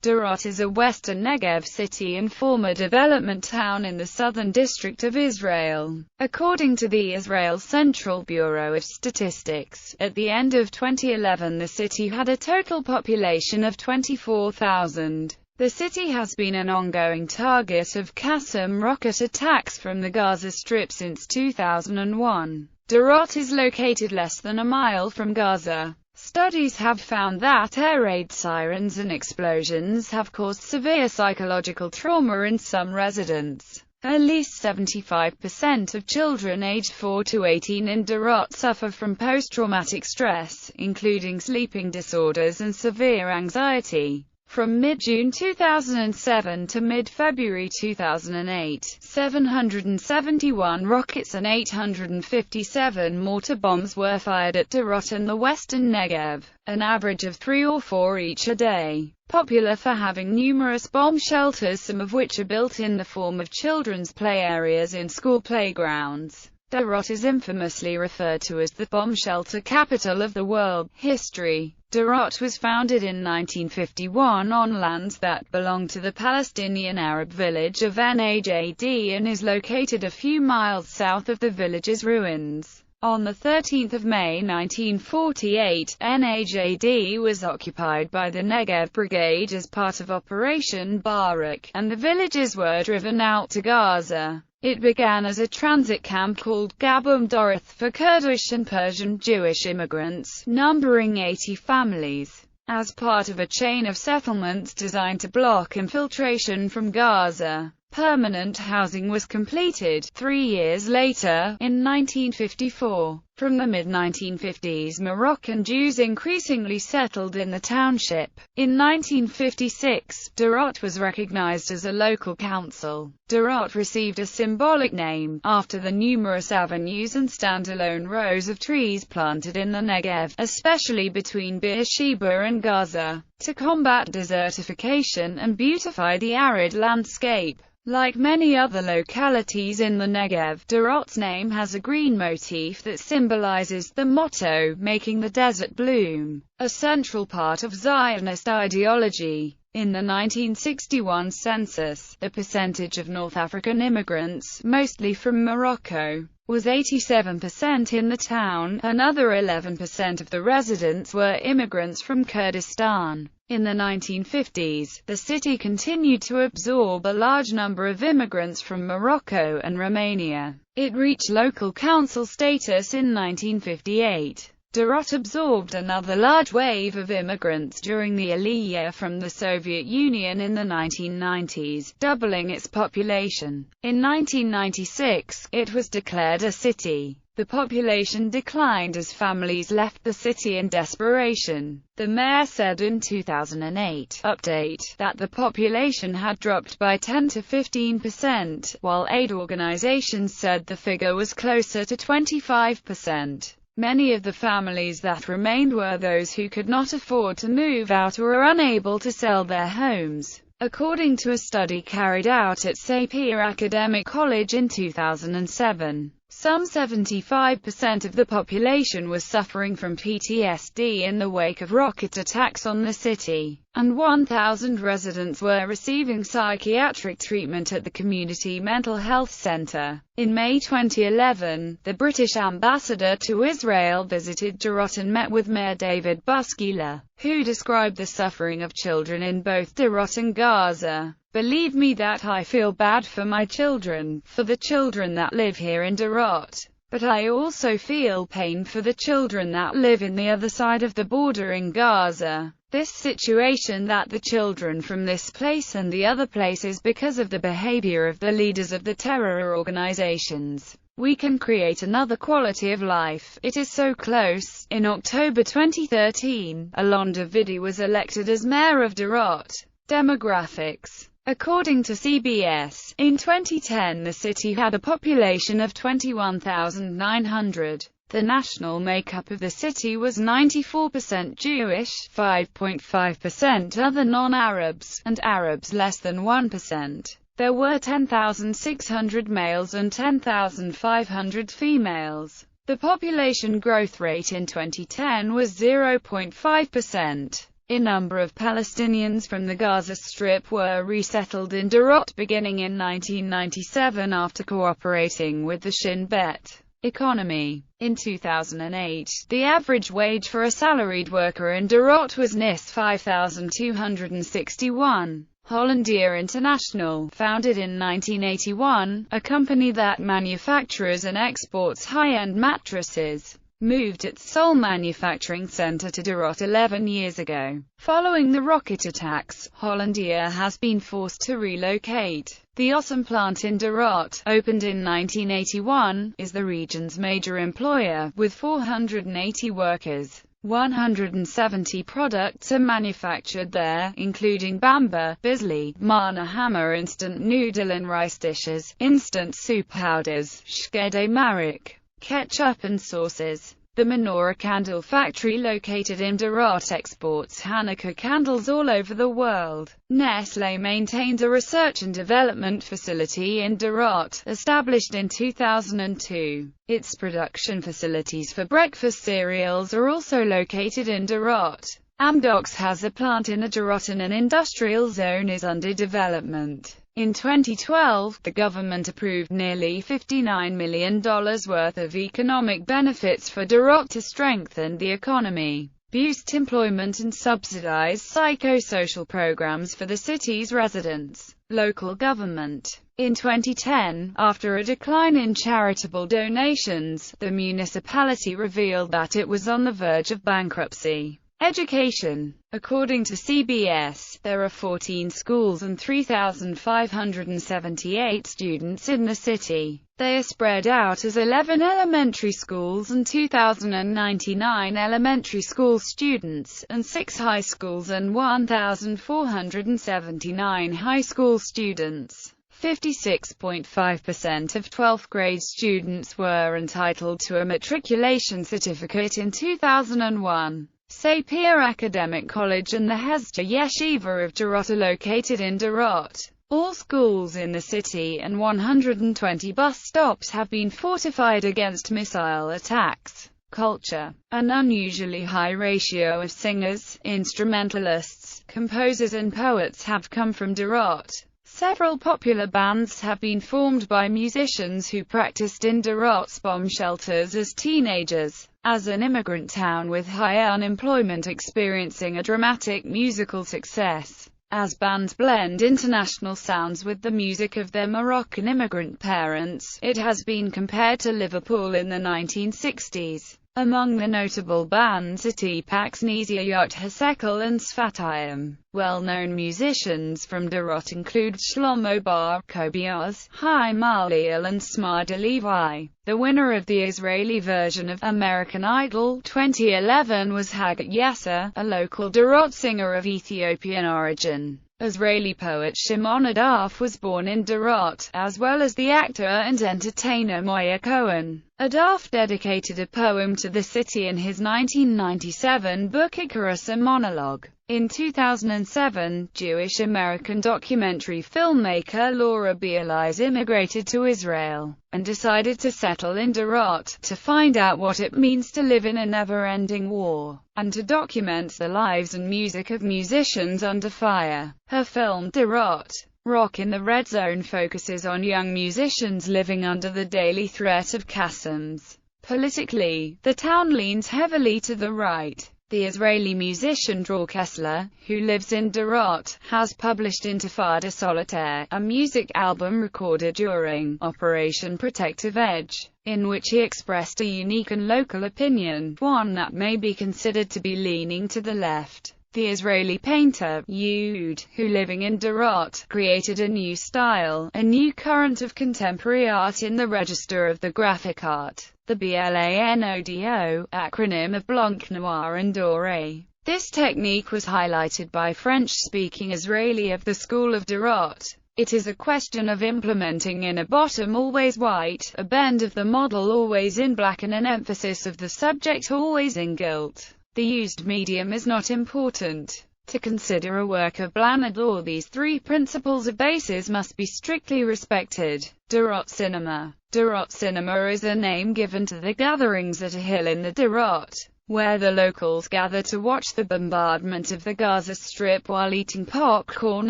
Darat is a western Negev city and former development town in the southern district of Israel. According to the Israel Central Bureau of Statistics, at the end of 2011 the city had a total population of 24,000. The city has been an ongoing target of Qassam rocket attacks from the Gaza Strip since 2001. Darat is located less than a mile from Gaza. Studies have found that air raid sirens and explosions have caused severe psychological trauma in some residents. At least 75% of children aged 4 to 18 in Darat suffer from post-traumatic stress, including sleeping disorders and severe anxiety. From mid-June 2007 to mid-February 2008, 771 rockets and 857 mortar bombs were fired at Darat and the western Negev, an average of 3 or 4 each a day. Popular for having numerous bomb shelters, some of which are built in the form of children's play areas in school playgrounds. Darat is infamously referred to as the bomb shelter capital of the world. History. Darat was founded in 1951 on lands that belonged to the Palestinian Arab village of Najd and is located a few miles south of the village's ruins. On 13 May 1948, Najd was occupied by the Negev Brigade as part of Operation Barak, and the villages were driven out to Gaza. It began as a transit camp called Gabum Doroth for Kurdish and Persian Jewish immigrants, numbering 80 families. As part of a chain of settlements designed to block infiltration from Gaza, permanent housing was completed 3 years later, in 1954. From the mid-1950s, Moroccan Jews increasingly settled in the township. In 1956, Darat was recognized as a local council. Darat received a symbolic name, after the numerous avenues and standalone rows of trees planted in the Negev, especially between Beersheba and Gaza, to combat desertification and beautify the arid landscape. Like many other localities in the Negev, Darat's name has a green motif that symbolizes the motto, "Making the desert bloom," a central part of Zionist ideology. In the 1961 census, the percentage of North African immigrants, mostly from Morocco, was 87% in the town. Another 11% of the residents were immigrants from Kurdistan. In the 1950s, the city continued to absorb a large number of immigrants from Morocco and Romania. It reached local council status in 1958. Darat absorbed another large wave of immigrants during the Aliyah from the Soviet Union in the 1990s, doubling its population. In 1996, it was declared a city. The population declined as families left the city in desperation. The mayor said in 2008 update that the population had dropped by 10 to 15%, while aid organizations said the figure was closer to 25%. Many of the families that remained were those who could not afford to move out or were unable to sell their homes. According to a study carried out at Sapir Academic College in 2007, some 75% of the population was suffering from PTSD in the wake of rocket attacks on the city, and 1,000 residents were receiving psychiatric treatment at the community mental health center. In May 2011, the British ambassador to Israel visited Darat and met with Mayor David Buskila, who described the suffering of children in both Darat and Gaza. "Believe me that I feel bad for my children, for the children that live here in Darat. But I also feel pain for the children that live in the other side of the border in Gaza. This situation that the children from this place and the other places because of the behavior of the leaders of the terror organizations. We can create another quality of life. It is so close." In October 2013, Alon Davidi was elected as mayor of Darat. Demographics. According to CBS, in 2010 the city had a population of 21,900. The national makeup of the city was 94% Jewish, 5.5% other non-Arabs, and Arabs less than 1%. There were 10,600 males and 10,500 females. The population growth rate in 2010 was 0.5%. A number of Palestinians from the Gaza Strip were resettled in Sderot beginning in 1997 after cooperating with the Shin Bet economy. In 2008, the average wage for a salaried worker in Sderot was NIS 5,261. Hollandia International, founded in 1981, a company that manufactures and exports high-end mattresses, moved its sole manufacturing center to Darat 11 years ago. Following the rocket attacks, Hollandia has been forced to relocate. The Awesome plant in Darat, opened in 1981, is the region's major employer, with 480 workers. 170 products are manufactured there, including bamba, bisli, mana hammer, instant noodle and rice dishes, instant soup powders, shkede marik, ketchup and sauces. The menorah candle factory located in Darat exports Hanukkah candles all over the world. Nestlé maintains a research and development facility in Darat, established in 2002. Its production facilities for breakfast cereals are also located in Darat. Amdocs has a plant in Darat and an industrial zone is under development. In 2012, the government approved nearly $59 million worth of economic benefits for Darat to strengthen the economy, boost employment and subsidize psychosocial programs for the city's residents. Local government. In 2010, after a decline in charitable donations, the municipality revealed that it was on the verge of bankruptcy. Education. According to CBS, there are 14 schools and 3,578 students in the city. They are spread out as 11 elementary schools and 2,099 elementary school students, and 6 high schools and 1,479 high school students. 56.5% of 12th grade students were entitled to a matriculation certificate in 2001. Sapir Academic College and the Hesder Yeshiva of Darat are located in Darat. All schools in the city and 120 bus stops have been fortified against missile attacks. Culture. An unusually high ratio of singers, instrumentalists, composers and poets have come from Darat. Several popular bands have been formed by musicians who practiced in Darat's bomb shelters as teenagers. As an immigrant town with high unemployment experiencing a dramatic musical success, as bands blend international sounds with the music of their Moroccan immigrant parents, it has been compared to Liverpool in the 1960s. Among the notable bands are Tepak Sneezia Yot Hasekel and Sfatayim. Well-known musicians from Darat include Shlomo Bar, Kobiaz, Chaim Aliel and Smada Levi. The winner of the Israeli version of American Idol 2011 was Hagat Yasser, a local Darat singer of Ethiopian origin. Israeli poet Shimon Adaf was born in Darat, as well as the actor and entertainer Moya Cohen. Adaf dedicated a poem to the city in his 1997 book Icarus, a monologue. In 2007, Jewish-American documentary filmmaker Laura Beerleis immigrated to Israel, and decided to settle in Darat, to find out what it means to live in a never-ending war, and to document the lives and music of musicians under fire. Her film, Darat, Rock in the Red Zone, focuses on young musicians living under the daily threat of Qassams. Politically, the town leans heavily to the right. The Israeli musician Dror Kessler, who lives in Darat, has published Intifada Solitaire, a music album recorded during Operation Protective Edge, in which he expressed a unique and local opinion, one that may be considered to be leaning to the left. The Israeli painter, Yehud, who living in Darat, created a new style, a new current of contemporary art in the register of the graphic art, the BLANODO, acronym of Blanc Noir and Doré. This technique was highlighted by French-speaking Israeli of the School of Darat. It is a question of implementing in a bottom always white, a bend of the model always in black and an emphasis of the subject always in gilt. The used medium is not important. To consider a work of Blanad law, these three principles or bases must be strictly respected. Darat Cinema. Darat Cinema is a name given to the gatherings at a hill in the Darat, where the locals gather to watch the bombardment of the Gaza Strip while eating popcorn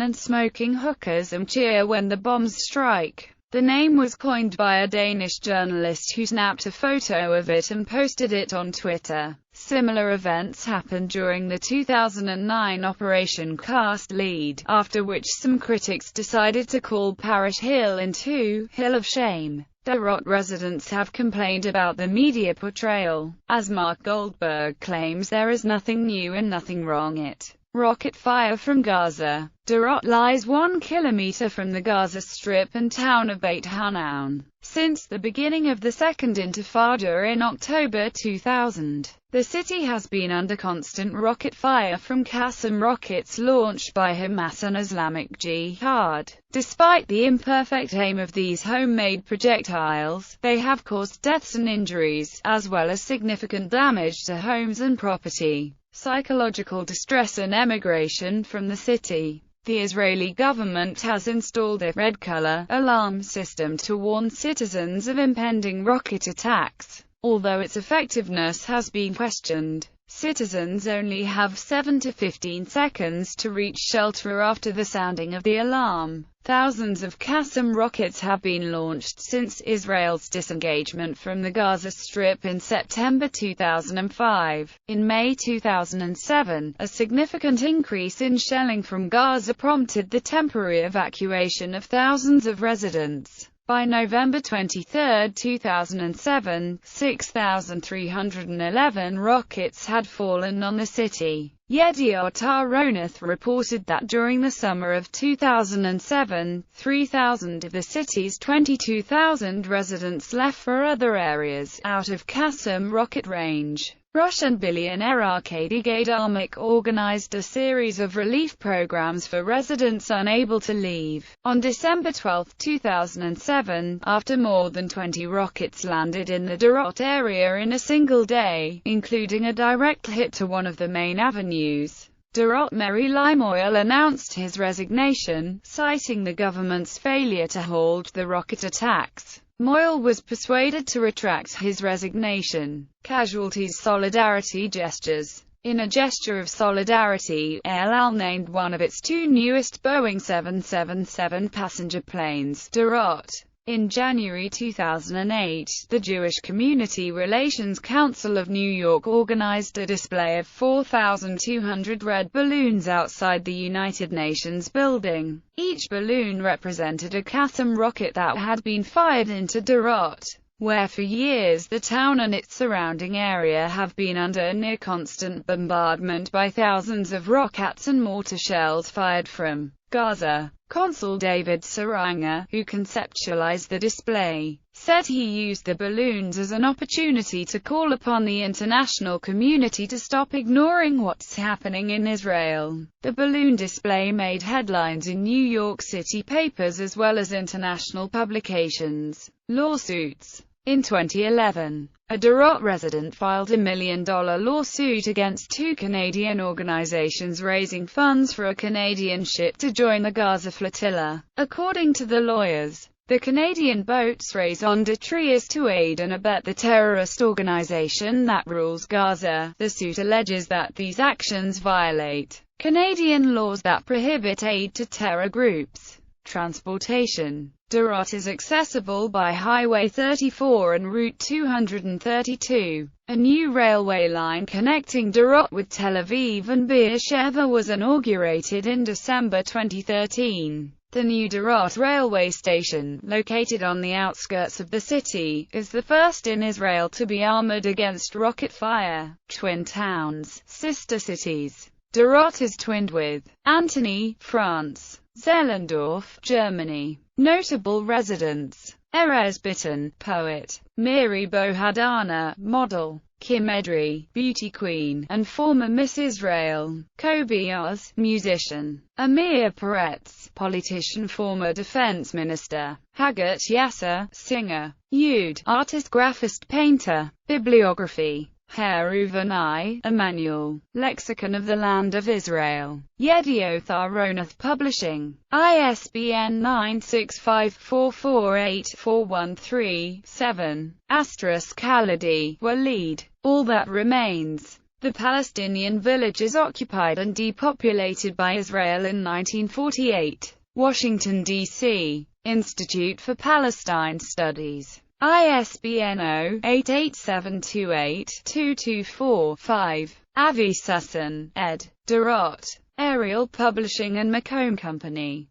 and smoking hookahs and cheer when the bombs strike. The name was coined by a Danish journalist who snapped a photo of it and posted it on Twitter. Similar events happened during the 2009 Operation Cast Lead, after which some critics decided to call Parish Hill into Hill of Shame. Darat residents have complained about the media portrayal, as Mark Goldberg claims there is nothing new and nothing wrong it. Rocket fire from Gaza. Darat lies 1 kilometer from the Gaza Strip and town of Beit Hanoun. Since the beginning of the Second Intifada in October 2000, the city has been under constant rocket fire from Qassam rockets launched by Hamas and Islamic Jihad. Despite the imperfect aim of these homemade projectiles, they have caused deaths and injuries, as well as significant damage to homes and property, psychological distress and emigration from the city. The Israeli government has installed a red-color alarm system to warn citizens of impending rocket attacks. Although its effectiveness has been questioned, citizens only have 7 to 15 seconds to reach shelter after the sounding of the alarm. Thousands of Qassam rockets have been launched since Israel's disengagement from the Gaza Strip in September 2005. In May 2007, a significant increase in shelling from Gaza prompted the temporary evacuation of thousands of residents. By November 23, 2007, 6,311 rockets had fallen on the city. Yediot Aharonoth reported that during the summer of 2007, 3,000 of the city's 22,000 residents left for other areas out of Qassam rocket range. Russian billionaire Arkady Gaidarmak organized a series of relief programs for residents unable to leave. On December 12, 2007, after more than 20 rockets landed in the Darat area in a single day, including a direct hit to one of the main avenues, Darat Mayor Limoil announced his resignation, citing the government's failure to halt the rocket attacks. Moyle was persuaded to retract his resignation. Casualties solidarity gestures. In a gesture of solidarity, El Al named one of its 2 newest Boeing 777 passenger planes, Darat. In January 2008, the Jewish Community Relations Council of New York organized a display of 4,200 red balloons outside the United Nations building. Each balloon represented a Qassam rocket that had been fired into Darat, where for years the town and its surrounding area have been under near-constant bombardment by thousands of rockets and mortar shells fired from Gaza. Consul David Saranga, who conceptualized the display, said he used the balloons as an opportunity to call upon the international community to stop ignoring what's happening in Israel. The balloon display made headlines in New York City papers as well as international publications. Lawsuits. In 2011, a Darat resident filed a $1 million lawsuit against 2 Canadian organizations raising funds for a Canadian ship to join the Gaza flotilla. According to the lawyers, the Canadian boats raise on detritus to aid and abet the terrorist organization that rules Gaza. The suit alleges that these actions violate Canadian laws that prohibit aid to terror groups. Transportation. Darat is accessible by Highway 34 and Route 232. A new railway line connecting Darat with Tel Aviv and Beersheba was inaugurated in December 2013. The new Darat railway station, located on the outskirts of the city, is the first in Israel to be armored against rocket fire. Twin towns, sister cities. Darat is twinned with Antony, France. Zehlendorf, Germany. Notable residents: Erez Biton, poet; Miri Bohadana, model; Kim Edry, beauty queen, and former Miss Israel; Kobe Oz, musician; Amir Peretz, politician, former defense minister; Hagat Yasser, singer; Yud, artist, graphist, painter. Bibliography. Heruvani, Emmanuel, Lexicon of the Land of Israel. Yedioth Aharonoth Publishing. ISBN 965448413-7. Khalidi, Walid. All That Remains. The Palestinian villages occupied and depopulated by Israel in 1948. Washington, D.C. Institute for Palestine Studies. ISBN 0-88728-224-5. Avi Sussan, ed. Darat. Ariel Publishing and Macomb Company.